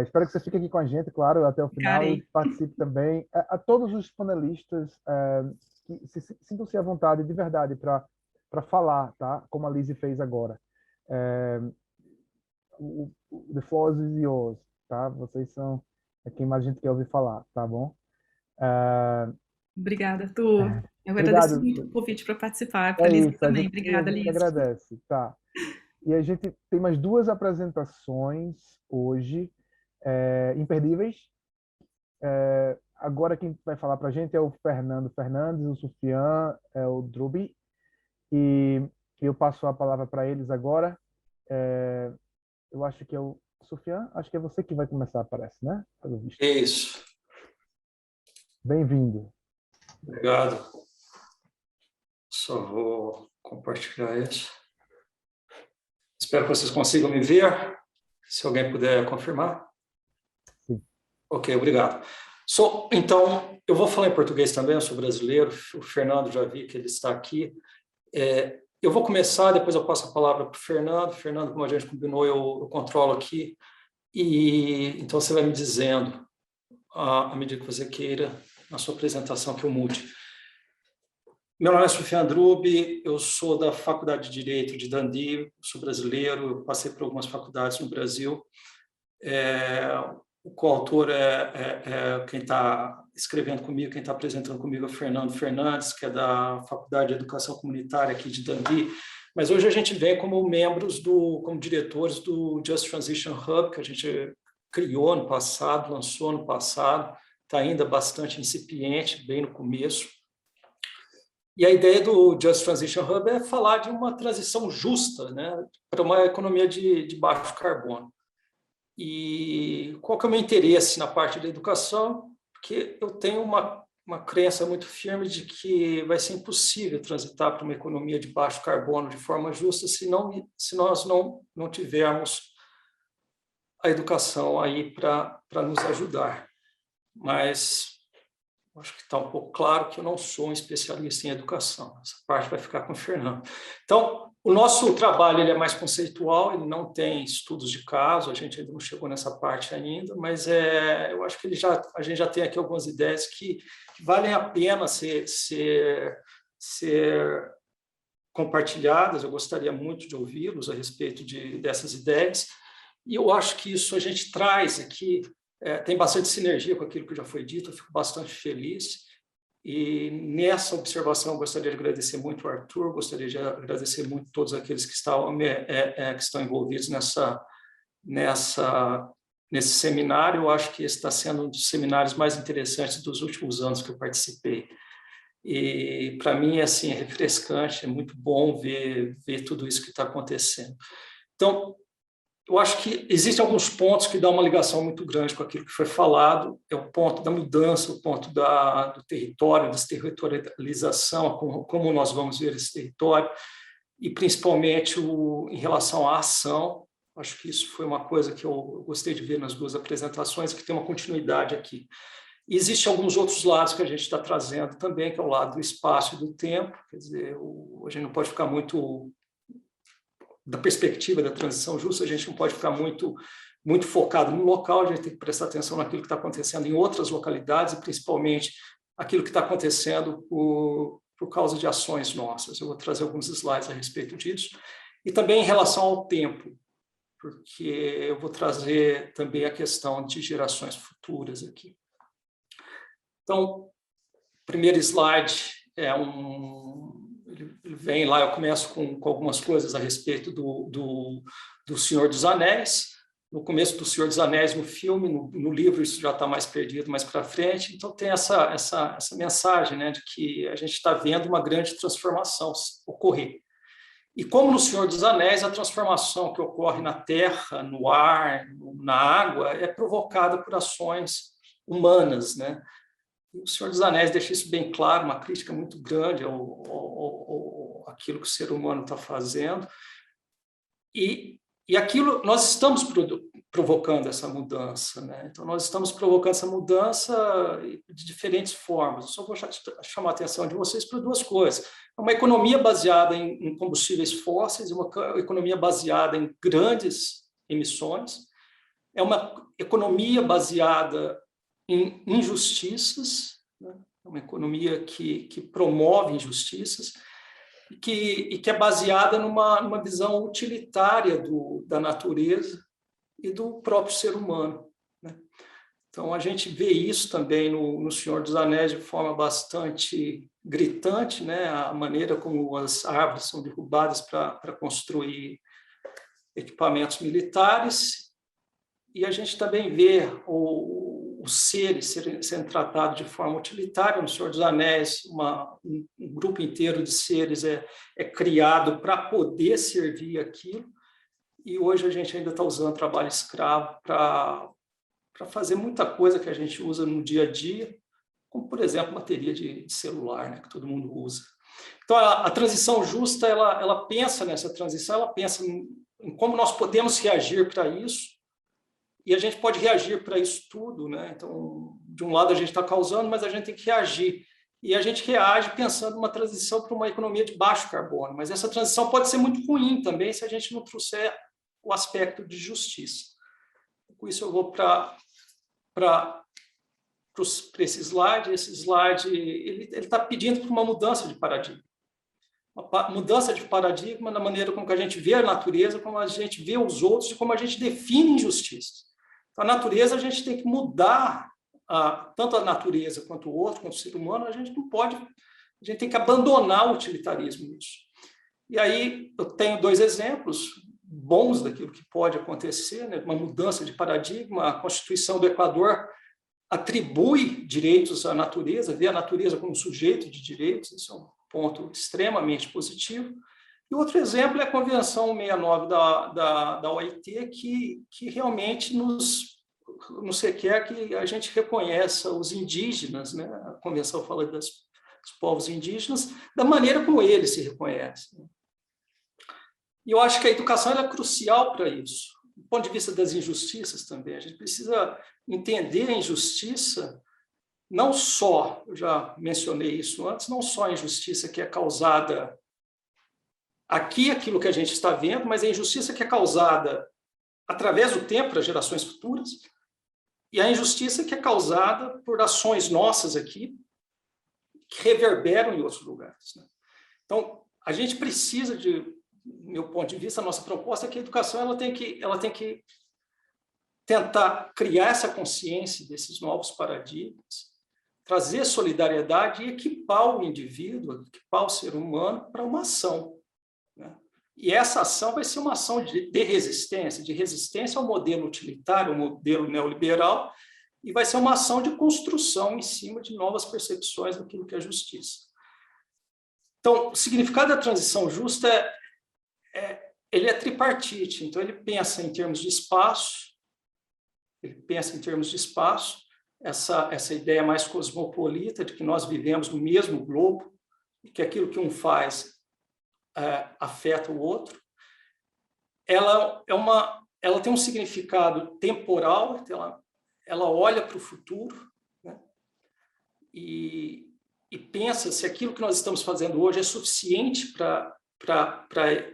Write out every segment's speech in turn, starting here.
Espero que você fique aqui com a gente, claro, até o final e Ficarei. participe também. A todos os panelistas, que sintam-se à vontade, de verdade, para falar, tá? Como a Lizzie fez agora. É, the floor is yours, tá? Vocês são quem mais a gente quer ouvir falar, tá bom? É, Obrigada, Arthur. Eu agradeço obrigado. muito o convite para participar, para É a Liz isso, também. a Obrigada, gente Liz. agradece, tá? E a gente tem mais duas apresentações hoje, imperdíveis. Agora quem vai falar para a gente é o Fernando Fernandes, o Sufian, o Drubi, e eu passo a palavra para eles agora. Eu acho que é o Sufian, acho que é você que vai começar, parece, né? Pelo visto. Isso. Bem-vindo. Obrigado. Só vou compartilhar isso. Espero que vocês consigam me ver. Se alguém puder confirmar. Sim. Ok, obrigado. Então, eu vou falar em português também, eu sou brasileiro. O Fernando já vi que ele está aqui. Eu vou começar, depois eu passo a palavra para o Fernando. Fernando, como a gente combinou, eu controlo aqui. E então você vai me dizendo, à medida que você queira, na sua apresentação, que eu mude. Meu nome é Sufian Drubi, eu sou da Faculdade de Direito de Dundee, sou brasileiro, eu passei por algumas faculdades no Brasil. O coautor quem está escrevendo comigo, quem está apresentando comigo é o Fernando Fernandes, que é da Faculdade de Educação Comunitária aqui de Dundee. Mas hoje a gente vem como membros, como diretores do Just Transition Hub, que a gente criou no passado, lançou no passado, está ainda bastante incipiente, bem no começo. E a ideia do Just Transition Hub é falar de uma transição justa, né, para uma economia de baixo carbono. E qual que é o meu interesse na parte da educação? Porque eu tenho uma crença muito firme de que vai ser impossível transitar para uma economia de baixo carbono de forma justa se nós não tivermos a educação aí para nos ajudar. Mas acho que está um pouco claro que eu não sou um especialista em educação. Essa parte vai ficar com o Fernando. Então, o nosso trabalho ele é mais conceitual, ele não tem estudos de caso, a gente ainda não chegou nessa parte ainda, mas eu acho que a gente já tem aqui algumas ideias que valem a pena ser compartilhadas. Eu gostaria muito de ouvi-los a respeito dessas ideias, e eu acho que isso a gente traz aqui, tem bastante sinergia com aquilo que já foi dito, eu fico bastante feliz. E nessa observação, eu gostaria de agradecer muito ao Arthur, gostaria de agradecer muito a todos aqueles que estão envolvidos nesse seminário. Eu acho que esse está sendo um dos seminários mais interessantes dos últimos anos que eu participei. E, para mim, assim, é refrescante, é muito bom ver tudo isso que está acontecendo. Então, eu acho que existem alguns pontos que dão uma ligação muito grande com aquilo que foi falado. É o ponto da mudança, o ponto do território, desterritorialização, como nós vamos ver esse território, e principalmente em relação à ação. Acho que isso foi uma coisa que eu gostei de ver nas duas apresentações, que tem uma continuidade aqui. E existem alguns outros lados que a gente está trazendo também, que é o lado do espaço e do tempo. Quer dizer, a gente não pode ficar muito da perspectiva da transição justa, a gente não pode ficar muito focado no local, a gente tem que prestar atenção naquilo que está acontecendo em outras localidades, e principalmente aquilo que está acontecendo por causa de ações nossas. Eu vou trazer alguns slides a respeito disso. E também em relação ao tempo, porque eu vou trazer também a questão de gerações futuras aqui. Então, o primeiro slide ele vem lá, eu começo com algumas coisas a respeito do Senhor dos Anéis. No começo do Senhor dos Anéis, no filme, no livro, isso já está mais perdido, mais para frente. Então, tem essa mensagem, né, de que a gente está vendo uma grande transformação ocorrer. E como no Senhor dos Anéis, a transformação que ocorre na terra, no ar, na água, é provocada por ações humanas, né? O Senhor dos Anéis deixa isso bem claro, uma crítica muito grande àquilo que o ser humano está fazendo. E aquilo, nós estamos provocando essa mudança, né? Então, nós estamos provocando essa mudança de diferentes formas. Eu só vou chamar a atenção de vocês para duas coisas. Uma economia baseada em combustíveis fósseis, uma economia baseada em grandes emissões, é uma economia baseada em injustiças, né? É uma economia que promove injustiças e que é baseada numa visão utilitária da natureza e do próprio ser humano, né? Então, a gente vê isso também no Senhor dos Anéis de forma bastante gritante, né? A maneira como as árvores são derrubadas para construir equipamentos militares, e a gente também vê os seres sendo tratados de forma utilitária. No Senhor dos Anéis, um grupo inteiro de seres é criado para poder servir aquilo, e hoje a gente ainda está usando trabalho escravo para fazer muita coisa que a gente usa no dia a dia, como, por exemplo, bateria de celular, né, que todo mundo usa. Então, a transição justa, ela pensa nessa transição, ela pensa em como nós podemos reagir para isso, e a gente pode reagir para isso tudo, né? Então, de um lado a gente está causando, mas a gente tem que reagir. E a gente reage pensando numa transição para uma economia de baixo carbono, mas essa transição pode ser muito ruim também se a gente não trouxer o aspecto de justiça. Com isso eu vou para esse slide. Esse slide ele está pedindo por uma mudança de paradigma. Uma mudança de paradigma na maneira como que a gente vê a natureza, como a gente vê os outros e como a gente define injustiças. Então, a natureza a gente tem que mudar, tanto a natureza quanto o outro, quanto o ser humano, a gente não pode, a gente tem que abandonar o utilitarismo nisso. E aí eu tenho 2 exemplos bons daquilo que pode acontecer, né? Uma mudança de paradigma. A Constituição do Equador atribui direitos à natureza, vê a natureza como sujeito de direitos, isso é um ponto extremamente positivo. E outro exemplo é a Convenção 69 da OIT, que realmente nos requer que a gente reconheça os indígenas, né? A Convenção fala dos povos indígenas, da maneira como eles se reconhecem. E eu acho que a educação é crucial para isso. Do ponto de vista das injustiças também, a gente precisa entender a injustiça, não só, eu já mencionei isso antes, não só a injustiça que é causada aqui, aquilo que a gente está vendo, mas a injustiça que é causada através do tempo para gerações futuras, e a injustiça que é causada por ações nossas aqui, que reverberam em outros lugares, né? Então, a gente precisa do meu ponto de vista, a nossa proposta é que a educação ela tem que tentar criar essa consciência desses novos paradigmas, trazer solidariedade e equipar o indivíduo, equipar o ser humano para uma ação, né? E essa ação vai ser uma ação de resistência ao modelo utilitário, ao modelo neoliberal, e vai ser uma ação de construção em cima de novas percepções daquilo que é justiça. Então, o significado da transição justa ele é tripartite. Então, ele pensa em termos de espaço, essa ideia mais cosmopolita de que nós vivemos no mesmo globo e que aquilo que um faz afeta o outro. Ela tem um significado temporal, ela olha para o futuro, né? E pensa se aquilo que nós estamos fazendo hoje é suficiente para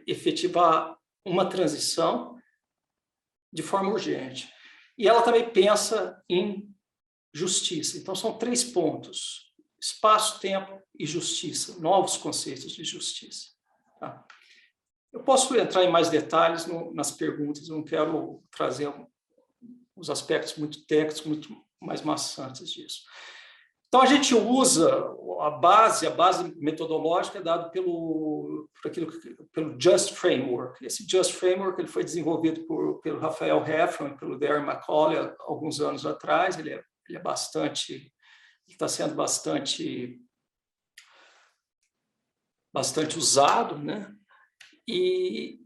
efetivar uma transição de forma urgente. E ela também pensa em justiça. Então, são 3 pontos: espaço, tempo e justiça, novos conceitos de justiça. Tá? Eu posso entrar em mais detalhes nas perguntas, eu não quero trazer os aspectos muito técnicos, muito mais maçantes disso. Então, a gente usa a base metodológica é dada pelo Just Framework. Esse Just Framework ele foi desenvolvido pelo Rafael Heffron e pelo Darren McCauley há alguns anos atrás. Ele está sendo bastante usado, né? E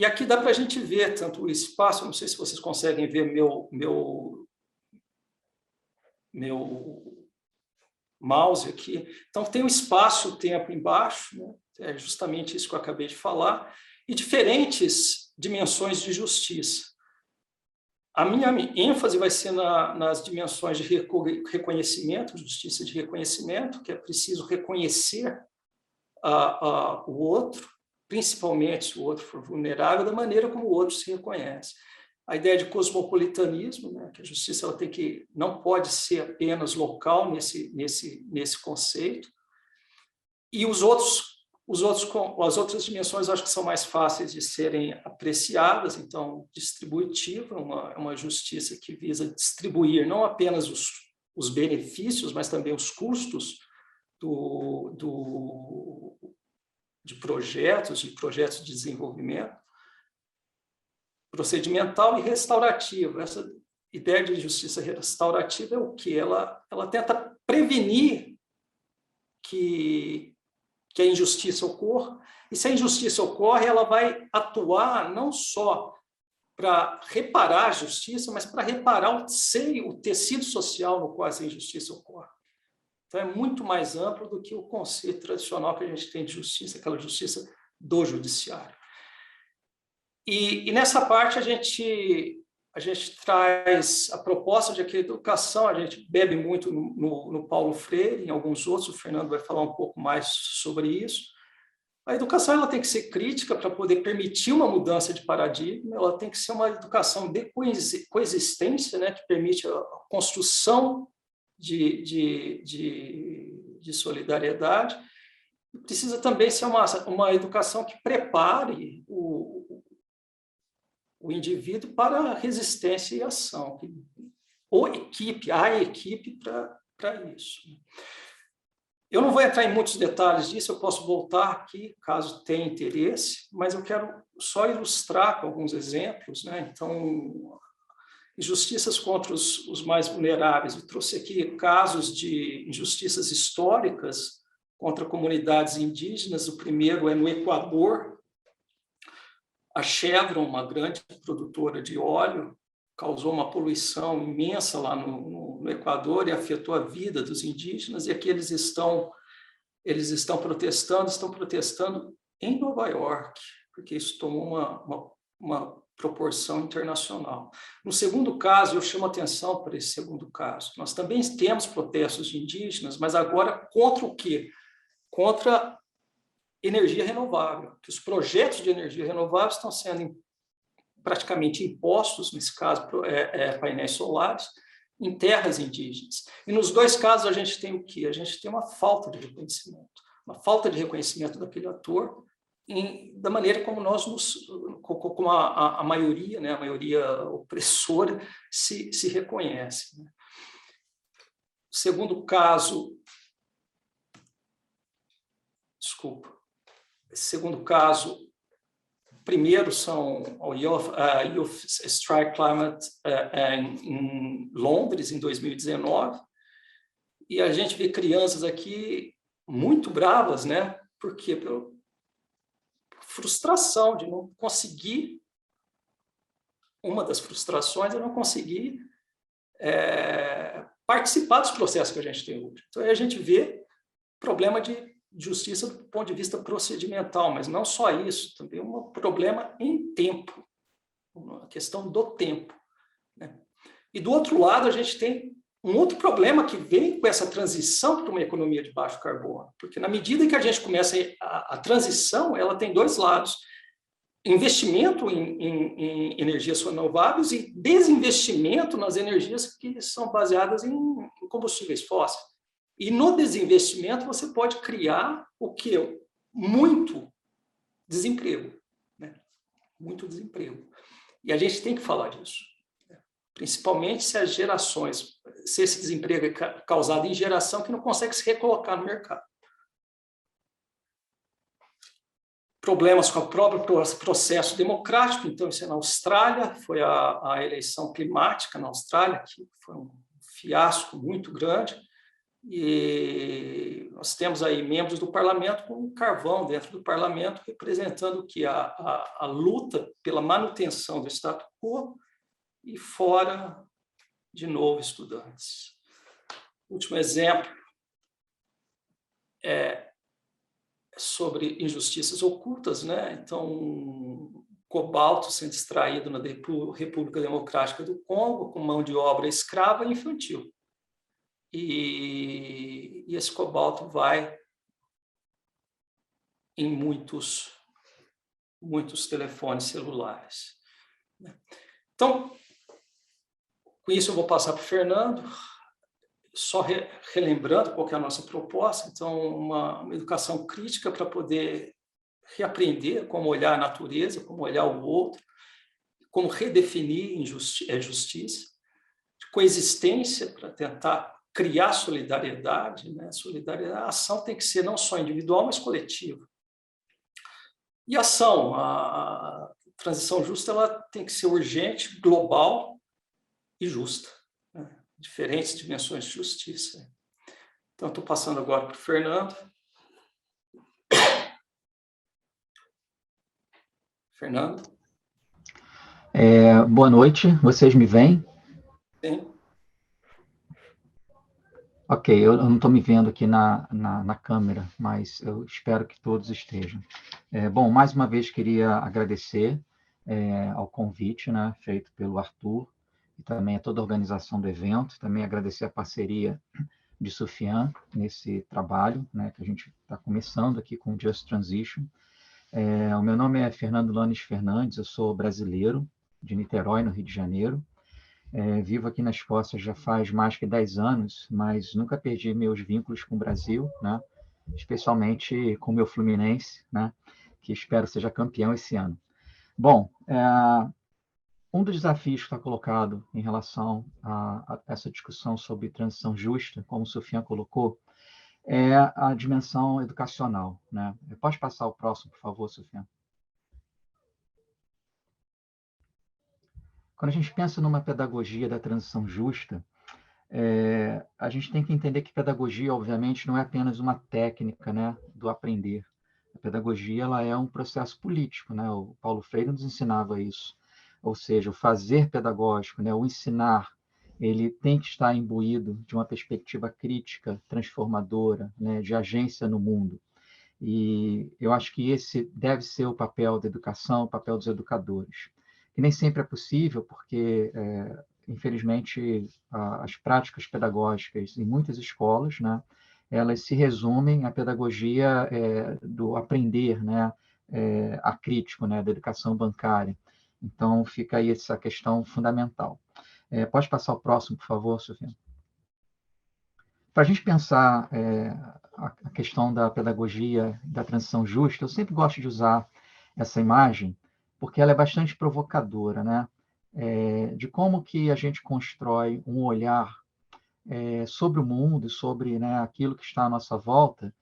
aqui dá para a gente ver tanto o espaço, não sei se vocês conseguem ver meu mouse aqui. Então, tem o espaço e o tempo embaixo, né? É justamente isso que eu acabei de falar, e diferentes dimensões de justiça. A minha ênfase vai ser nas dimensões de reconhecimento, justiça de reconhecimento, que é preciso reconhecer o outro, principalmente se o outro for vulnerável, da maneira como o outro se reconhece. a ideia de cosmopolitanismo, né, que a justiça ela não pode ser apenas local nesse conceito, e as outras dimensões acho que são mais fáceis de serem apreciadas. Então, distributiva, uma justiça que visa distribuir não apenas os benefícios, mas também os custos de projetos de desenvolvimento, procedimental e restaurativa. Essa ideia de justiça restaurativa é o quê? Ela tenta prevenir que a injustiça ocorra, e se a injustiça ocorre, ela vai atuar não só para reparar a justiça, mas para reparar o tecido social no qual essa injustiça ocorre. Então, é muito mais amplo do que o conceito tradicional que a gente tem de justiça, aquela justiça do judiciário. E nessa parte a gente traz a proposta de que a educação, a gente bebe muito no Paulo Freire, em alguns outros, o Fernando vai falar um pouco mais sobre isso. A educação ela tem que ser crítica para poder permitir uma mudança de paradigma, ela tem que ser uma educação de coexistência, né, que permite a construção de solidariedade. Precisa também ser uma educação que prepare o indivíduo para a resistência e ação, a equipe para isso. Eu não vou entrar em muitos detalhes disso, eu posso voltar aqui, caso tenha interesse, mas eu quero só ilustrar com alguns exemplos, né? Então, injustiças contra os mais vulneráveis. Eu trouxe aqui casos de injustiças históricas contra comunidades indígenas. O primeiro é no Equador. A Chevron, uma grande produtora de óleo, causou uma poluição imensa lá no Equador e afetou a vida dos indígenas, e aqui eles estão protestando em Nova York, porque isso tomou uma proporção internacional. No segundo caso, eu chamo atenção para esse segundo caso. Nós também temos protestos de indígenas, mas agora contra o quê? Contra energia renovável, que os projetos de energia renovável estão sendo praticamente impostos, nesse caso, painéis solares, em terras indígenas. E nos dois casos a gente tem o quê? A gente tem uma falta de reconhecimento daquele ator da maneira como como a maioria, né, a maioria opressora se reconhece. Né? Segundo caso, primeiro são o Youth Strike Climate em Londres, em 2019, e a gente vê crianças aqui muito bravas, né? Por quê? Pela frustração de não conseguir, uma das frustrações é não conseguir participar dos processos que a gente tem hoje. Então, aí a gente vê problema de justiça do ponto de vista procedimental, mas não só isso, também um problema em tempo, a questão do tempo. Né? E do outro lado, a gente tem um outro problema que vem com essa transição para uma economia de baixo carbono, porque na medida que a gente começa a transição, ela tem dois lados: investimento em energias renováveis e desinvestimento nas energias que são baseadas em combustíveis fósseis. E no desinvestimento você pode criar o quê? Muito desemprego. Né? Muito desemprego. E a gente tem que falar disso. Né? Principalmente se esse desemprego é causado em geração que não consegue se recolocar no mercado. Problemas com o próprio processo democrático. Então, isso é na Austrália, foi a eleição climática na Austrália, que foi um fiasco muito grande. E nós temos aí membros do parlamento com carvão dentro do parlamento, representando que a luta pela manutenção do status quo e fora, de novo, estudantes. Último exemplo é sobre injustiças ocultas, né? Então, cobalto sendo extraído na República Democrática do Congo com mão de obra escrava e infantil. E esse cobalto vai em muitos telefones celulares. Então, com isso eu vou passar para o Fernando, só relembrando qual que é a nossa proposta. Então, uma educação crítica para poder reaprender como olhar a natureza, como olhar o outro, como redefinir justiça, de coexistência para tentar criar solidariedade, né? A ação tem que ser não só individual, mas coletiva. E a transição justa, ela tem que ser urgente, global e justa, né? Diferentes dimensões de justiça. Então, estou passando agora para o Fernando. Fernando? Boa noite, vocês me veem? Sim. Ok, eu não estou me vendo aqui na câmera, mas eu espero que todos estejam. Bom, mais uma vez queria agradecer ao convite, né, feito pelo Arthur, e também a toda a organização do evento, também agradecer a parceria de Soufiane nesse trabalho, né, que a gente está começando aqui com o Just Transition. O meu nome é Fernando Lanes Fernandes, eu sou brasileiro, de Niterói, no Rio de Janeiro. Vivo aqui na Escócia já faz mais que 10 anos, mas nunca perdi meus vínculos com o Brasil, né? Especialmente com o meu Fluminense, né? Que espero seja campeão esse ano. Bom, um dos desafios que está colocado em relação a essa discussão sobre transição justa, como o Soufiane colocou, é a dimensão educacional, né? Pode passar o próximo, por favor, Soufiane? Quando a gente pensa numa pedagogia da transição justa, a gente tem que entender que pedagogia, obviamente, não é apenas uma técnica, né, do aprender. A pedagogia, ela é um processo político, né? O Paulo Freire nos ensinava isso. Ou seja, o fazer pedagógico, né, o ensinar, ele tem que estar imbuído de uma perspectiva crítica, transformadora, né, de agência no mundo. E eu acho que esse deve ser o papel da educação, o papel dos educadores. E nem sempre é possível, porque, infelizmente, as práticas pedagógicas em muitas escolas, né, elas se resumem à pedagogia do aprender, né, acrítico, né, da educação bancária. Então, fica aí essa questão fundamental. Pode passar o próximo, por favor, Sofia? Para a gente pensar a questão da pedagogia, da transição justa, eu sempre gosto de usar essa imagem, porque ela é bastante provocadora, né? De como que a gente constrói um olhar sobre o mundo, sobre, né, aquilo que está à nossa volta,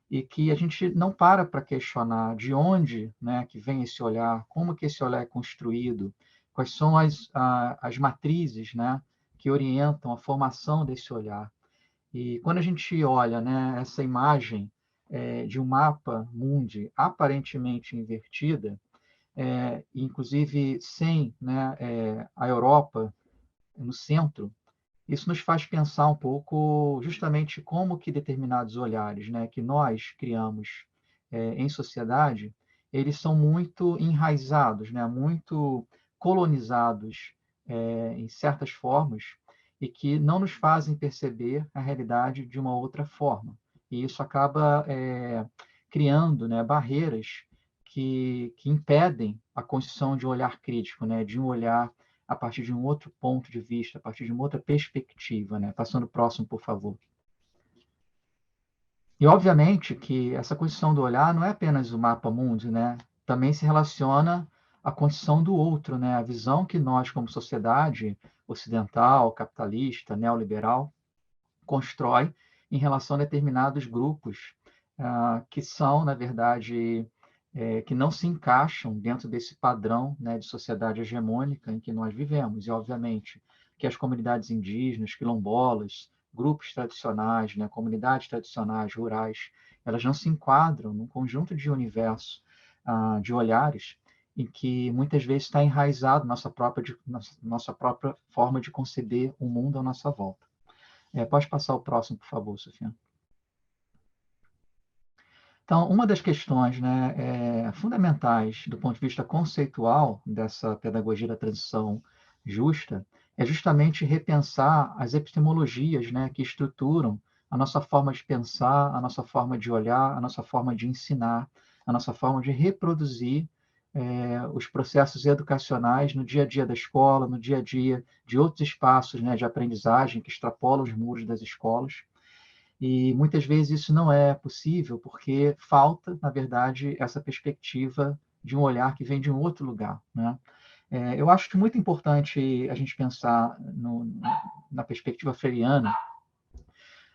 e que a gente não para questionar de onde, né, que vem esse olhar, como que esse olhar é construído, quais são as matrizes, né, que orientam a formação desse olhar. E quando a gente olha, né, essa imagem de um mapa mundi aparentemente invertida, inclusive sem, né, a Europa no centro, isso nos faz pensar um pouco justamente como que determinados olhares, né, que nós criamos em sociedade, eles são muito enraizados, né, muito colonizados em certas formas, e que não nos fazem perceber a realidade de uma outra forma. E isso acaba criando, né, barreiras que impedem a construção de um olhar crítico, né, de um olhar a partir de um outro ponto de vista, a partir de uma outra perspectiva, né? Passando o próximo, por favor. E, obviamente, que essa construção do olhar não é apenas o mapa mundi, né? Também se relaciona à condição do outro, né? A visão que nós, como sociedade ocidental, capitalista, neoliberal, constrói em relação a determinados grupos que são, na verdade, que não se encaixam dentro desse padrão, né, de sociedade hegemônica em que nós vivemos. E, obviamente, que as comunidades indígenas, quilombolas, grupos tradicionais, né, comunidades tradicionais, rurais, elas não se enquadram num conjunto de universo de olhares em que muitas vezes está enraizado nossa própria forma de conceber o mundo à nossa volta. Pode passar o próximo, por favor, Sofia. Então, uma das questões, né, fundamentais do ponto de vista conceitual dessa pedagogia da transição justa é justamente repensar as epistemologias, né, que estruturam a nossa forma de pensar, a nossa forma de olhar, a nossa forma de ensinar, a nossa forma de reproduzir os processos educacionais no dia a dia da escola, no dia a dia de outros espaços, né, de aprendizagem que extrapolam os muros das escolas. E muitas vezes isso não é possível porque falta, na verdade, essa perspectiva de um olhar que vem de um outro lugar, né? Eu acho muito importante a gente pensar na perspectiva freiriana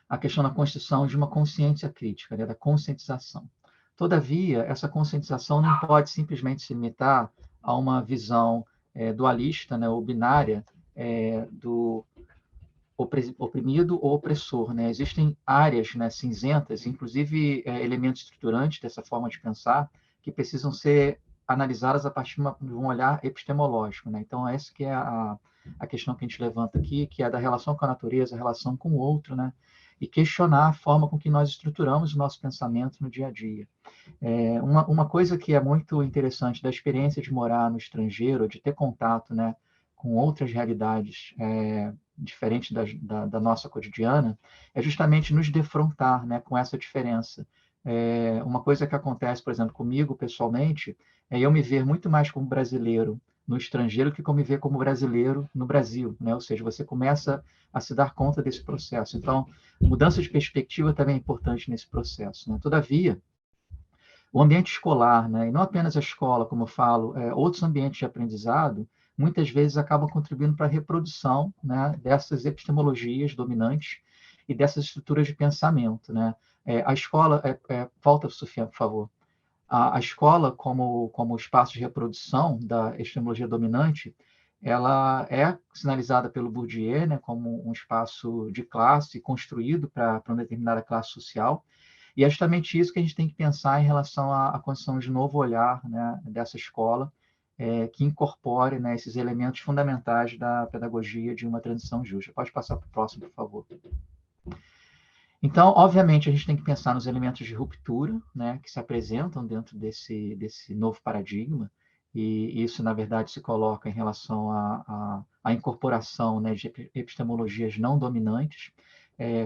a questão da construção de uma consciência crítica, né, da conscientização. Todavia, essa conscientização não pode simplesmente se limitar a uma visão dualista, né, ou binária, do oprimido ou opressor, né? Existem áreas, né, cinzentas, inclusive elementos estruturantes dessa forma de pensar, que precisam ser analisadas a partir de um olhar epistemológico, né? Então, essa que é a questão que a gente levanta aqui, que é da relação com a natureza, a relação com o outro, né? E questionar a forma com que nós estruturamos o nosso pensamento no dia a dia. Uma coisa que é muito interessante da experiência de morar no estrangeiro, de ter contato, né, com outras realidades diferentes da nossa cotidiana, é justamente nos defrontar, né, com essa diferença. Uma coisa que acontece, por exemplo, comigo pessoalmente, é eu me ver muito mais como brasileiro no estrangeiro que como me ver como brasileiro no Brasil, né? Ou seja, você começa a se dar conta desse processo. Então, mudança de perspectiva também é importante nesse processo, né? Todavia, o ambiente escolar, né, e não apenas a escola, como eu falo, outros ambientes de aprendizado, muitas vezes acabam contribuindo para a reprodução, né, dessas epistemologias dominantes e dessas estruturas de pensamento, né? A escola, volta, Sofia, por favor. A escola, como espaço de reprodução da epistemologia dominante, ela é sinalizada pelo Bourdieu, né, como um espaço de classe construído para uma determinada classe social. E é justamente isso que a gente tem que pensar em relação à construção de novo olhar, né, dessa escola, que incorpore, né, esses elementos fundamentais da pedagogia de uma transição justa. Pode passar para o próximo, por favor. Então, obviamente, a gente tem que pensar nos elementos de ruptura, né, que se apresentam dentro desse novo paradigma, e isso, na verdade, se coloca em relação à incorporação, né, de epistemologias não dominantes.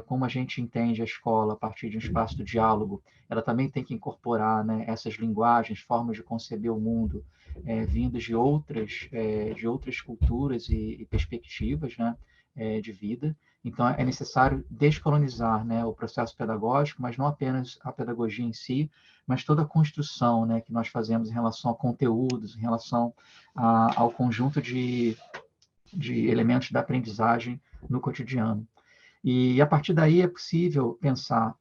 Como a gente entende a escola a partir de um espaço do diálogo, ela também tem que incorporar, né, essas linguagens, formas de conceber o mundo, vindas de outras culturas e perspectivas, né, de vida. Então, é necessário descolonizar, né, o processo pedagógico, mas não apenas a pedagogia em si, mas toda a construção, né, que nós fazemos em relação a conteúdos, em relação ao conjunto de elementos da aprendizagem no cotidiano. E, a partir daí, é possível pensar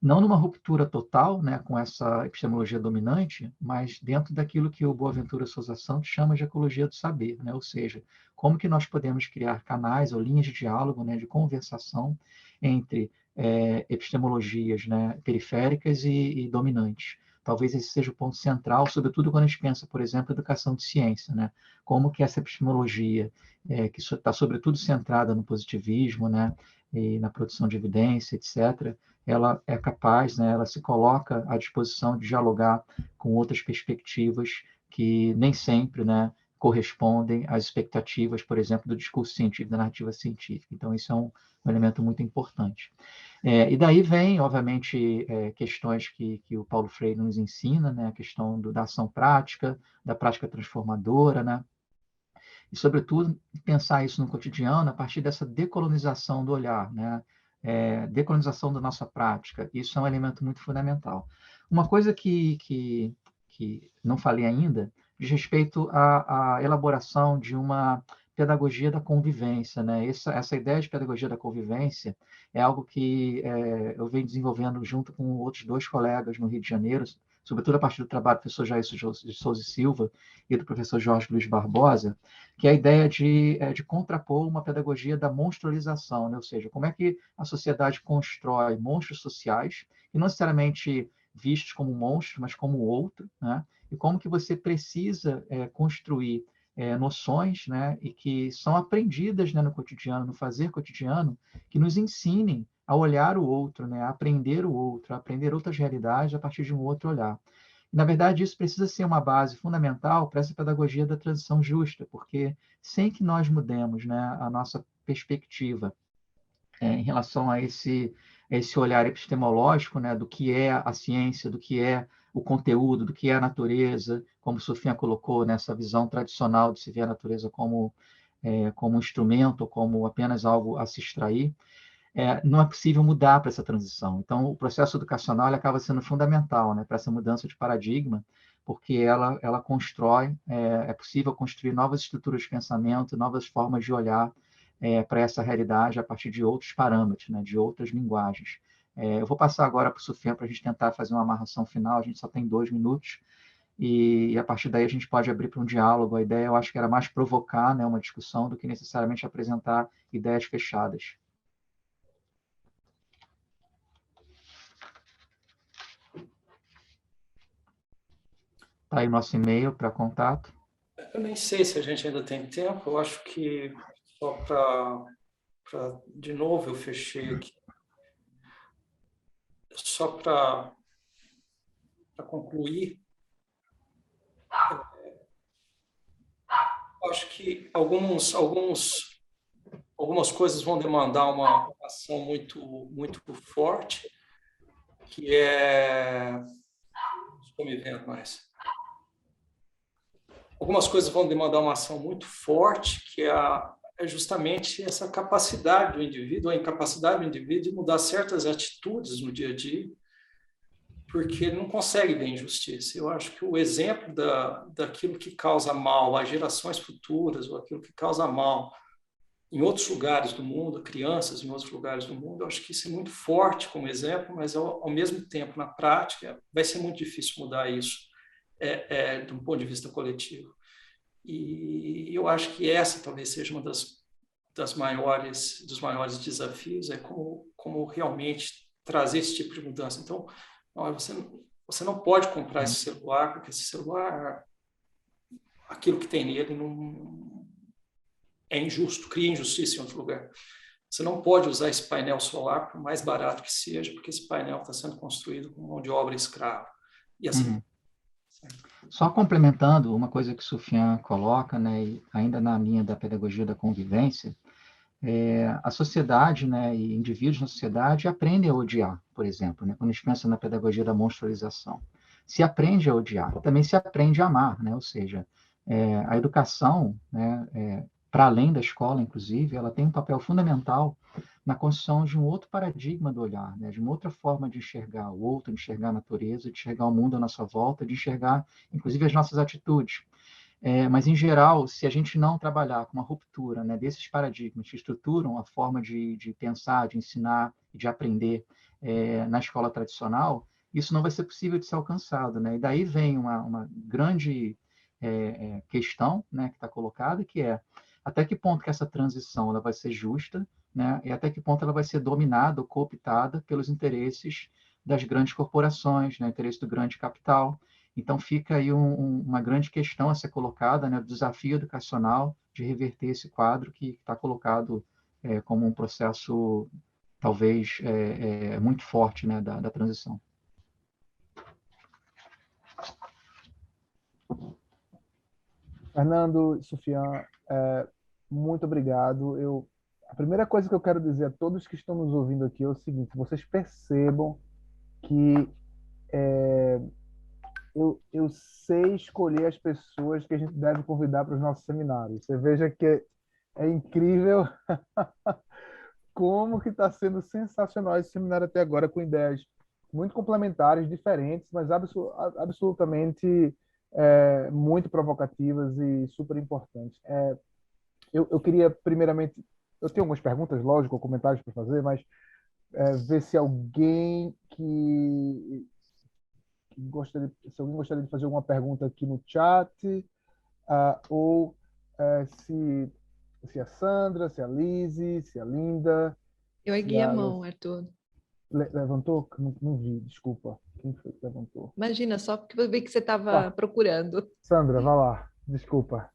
não numa ruptura total, né, com essa epistemologia dominante, mas dentro daquilo que o Boaventura Sousa Santos chama de ecologia do saber, né? Ou seja, como que nós podemos criar canais ou linhas de diálogo, né, de conversação entre epistemologias, né, periféricas e dominantes. Talvez esse seja o ponto central, sobretudo quando a gente pensa, por exemplo, educação de ciência, né? Como que essa epistemologia, que está sobretudo centrada no positivismo, né, e na produção de evidência, etc., ela é capaz, né, ela se coloca à disposição de dialogar com outras perspectivas que nem sempre, né, correspondem às expectativas, por exemplo, do discurso científico, da narrativa científica. Então, isso é um elemento muito importante. E daí vem, obviamente, questões que o Paulo Freire nos ensina, né, a questão da ação prática, da prática transformadora, né, e, sobretudo, pensar isso no cotidiano a partir dessa decolonização do olhar, né? Decolonização da nossa prática. Isso é um elemento muito fundamental. Uma coisa que não falei ainda, diz respeito à elaboração de uma pedagogia da convivência, né? Essa ideia de pedagogia da convivência é algo que eu venho desenvolvendo junto com outros dois colegas no Rio de Janeiro, sobretudo a partir do trabalho do professor Jair de Souza e Silva e do professor Jorge Luiz Barbosa, que é a ideia de contrapor uma pedagogia da monstrualização, né? Ou seja, como é que a sociedade constrói monstros sociais, e não necessariamente vistos como monstros, mas como outro, né? E como que você precisa construir noções, né, e que são aprendidas, né, no cotidiano, no fazer cotidiano, que nos ensinem a olhar o outro, né, a aprender o outro, a aprender outras realidades a partir de um outro olhar. E, na verdade, isso precisa ser uma base fundamental para essa pedagogia da transição justa, porque sem que nós mudemos, né, a nossa perspectiva em relação a esse olhar epistemológico, né, do que é a ciência, do que é o conteúdo, do que é a natureza, como Sofia colocou, nessa visão tradicional de se ver a natureza como um instrumento, como apenas algo a se extrair, não é possível mudar para essa transição. Então, o processo educacional ele acaba sendo fundamental, né, para essa mudança de paradigma, porque ela constrói, é possível construir novas estruturas de pensamento, novas formas de olhar para essa realidade a partir de outros parâmetros, né, de outras linguagens. Eu vou passar agora para o Sufjan para a gente tentar fazer uma amarração final, a gente só tem 2 minutos, e a partir daí a gente pode abrir para um diálogo. A ideia, eu acho que era mais provocar, né, uma discussão do que necessariamente apresentar ideias fechadas. Está aí o nosso e-mail para contato. Eu nem sei se a gente ainda tem tempo, eu acho que só de novo, eu fechei aqui. Só para concluir, eu acho que algumas coisas vão demandar uma ação muito forte, que estou me vendo mais. Algumas coisas vão demandar uma ação muito forte, que é justamente essa capacidade do indivíduo, a incapacidade do indivíduo de mudar certas atitudes no dia a dia, porque ele não consegue ver injustiça. Eu acho que o exemplo daquilo que causa mal às gerações futuras, ou aquilo que causa mal em outros lugares do mundo, crianças em outros lugares do mundo, eu acho que isso é muito forte como exemplo, mas ao mesmo tempo, na prática, vai ser muito difícil mudar isso de um ponto de vista coletivo. E eu acho que essa talvez seja uma dos maiores desafios, como realmente trazer esse tipo de mudança. Então, você não pode comprar esse celular, porque esse celular, aquilo que tem nele não é injusto, cria injustiça em outro lugar. Você não pode usar esse painel solar, por mais barato que seja, porque esse painel está sendo construído com mão de obra escrava. E assim. Só complementando uma coisa que o Sufjan coloca, né, e ainda na linha da pedagogia da convivência, a sociedade, né, e indivíduos na sociedade aprendem a odiar, por exemplo, né, quando a gente pensa na pedagogia da monstrualização. Se aprende a odiar, também se aprende a amar, né, ou seja, a educação, né, para além da escola, inclusive, ela tem um papel fundamental na construção de um outro paradigma do olhar, né, de uma outra forma de enxergar o outro, de enxergar a natureza, de enxergar o mundo à nossa volta, de enxergar, inclusive, as nossas atitudes. Mas, em geral, se a gente não trabalhar com uma ruptura, né, desses paradigmas que estruturam a forma de pensar, de ensinar e de aprender na escola tradicional, isso não vai ser possível de ser alcançado, né? E daí vem uma grande questão, né, que está colocada, que é até que ponto que essa transição ela vai ser justa, né, e até que ponto ela vai ser dominada ou cooptada pelos interesses das grandes corporações, né, interesse do grande capital. Então, fica aí uma grande questão a ser colocada, né, o desafio educacional de reverter esse quadro que está colocado como um processo, talvez, muito forte, né, da transição. Fernando, Sufjan, muito obrigado. A primeira coisa que eu quero dizer a todos que estão nos ouvindo aqui é o seguinte: vocês percebam que eu sei escolher as pessoas que a gente deve convidar para os nossos seminários. Você veja que é incrível como que está sendo sensacional esse seminário até agora, com ideias muito complementares, diferentes, mas absolutamente muito provocativas e super importantes. Eu queria, primeiramente, eu tenho algumas perguntas, lógico, ou comentários para fazer, mas ver se alguém se alguém gostaria de fazer alguma pergunta aqui no chat, ou se a Sandra, se a Lizzie, se a Linda. Eu ergui a mão, Arthur. Levantou? Não vi, desculpa. Quem foi que levantou? Imagina, só porque eu vi que você estava procurando. Sandra, vai lá. Desculpa.